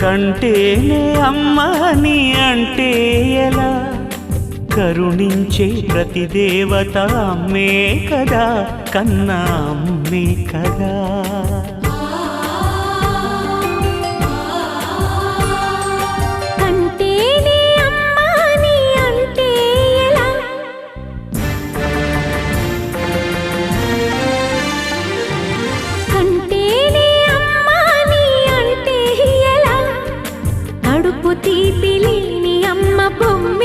కంటేనే అమ్మని అంటే ఎలా? కరుణించే ప్రతి దేవత అమ్మే కదా, కన్నా అమ్మే కదా. తీపిలేని అమ్మ బొమ్మ